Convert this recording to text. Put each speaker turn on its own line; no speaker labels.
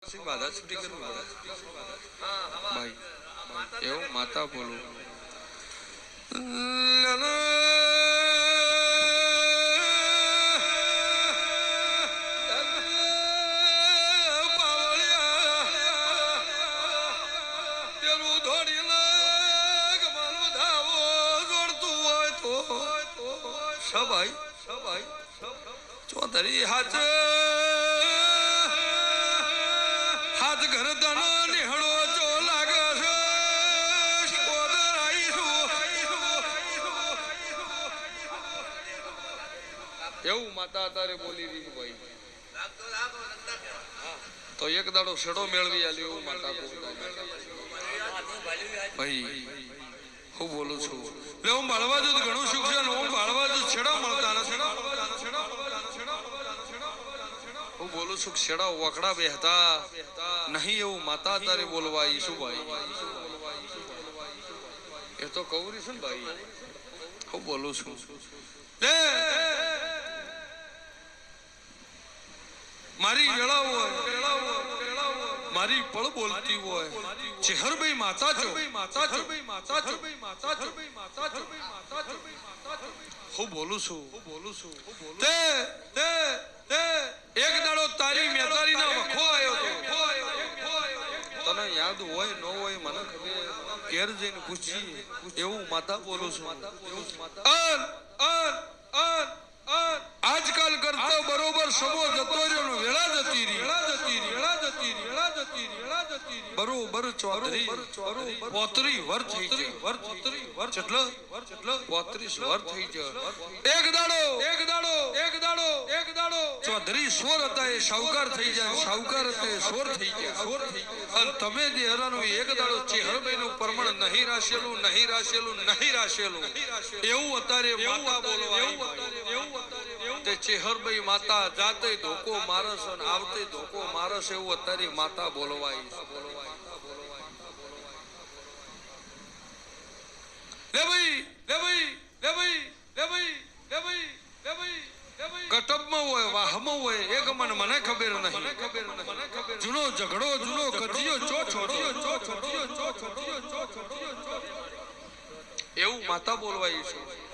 બાધા છૂટી કરવું ભાઈ એવું માતા બોલું સભાઈ સભાઈ ચોધરી હાથ હાથ ઘર દનો નિહળો જો લાગે છે એવું માતા તારે બોલી રહી ભાઈ તો એક દાડો છેડો મેળવી આલ્યો એવું માતા ભાઈ હું બોલું છું એટલે હું બાળવા જો ઘણું સુખ છે હું બાળવા જો છેડા મળતા નથી હું બોલું છું છેડા વકડા બેહતા નહીં એવું માતા તારે બોલવા ઈશુભાઈ એ તો કૌરી છે ને ભાઈ હું બોલું છું મારી વેળા હોય મારી પળ બોલતી હોય ચેહરભાઈ માતા છો હું બોલું છું તે એક દાડો તારી મેતારી ના વખો આવ્યો તો તને યાદ હોય ન હોય મને ખબર ઘેર જઈને પૂછી એવું માતા બોલું છું આજકાલ કરતા બરોબર સમો જતો રહ્યો વેળા જતી રહી બરોબર ચોધરી 35 વર્ષ થઈ જાય 35 વર્ષ થઈ જાય એક દાડો ચોધરી સોર હતા એ શાહુકાર થઈ જાય શાહુકાર હતા એ સોર થઈ જાય અને તમે જે હરાનું એક દાડો ચેહરભાઈ નું પ્રમાણ નહીં રાશેલું એવું અત્યારે માતા બોલવા તે ચેહરભાઈ માતા જાતે ધોકો મારસ અને આવતે ધોકો મારસ એવું અત્યારે માતા બોલવાય કટબમાં હોય વાહમાં હોય એક મને ખબર નહીં જૂનો ઝઘડો જૂનો કજિયો એવું માતા બોલવાય છે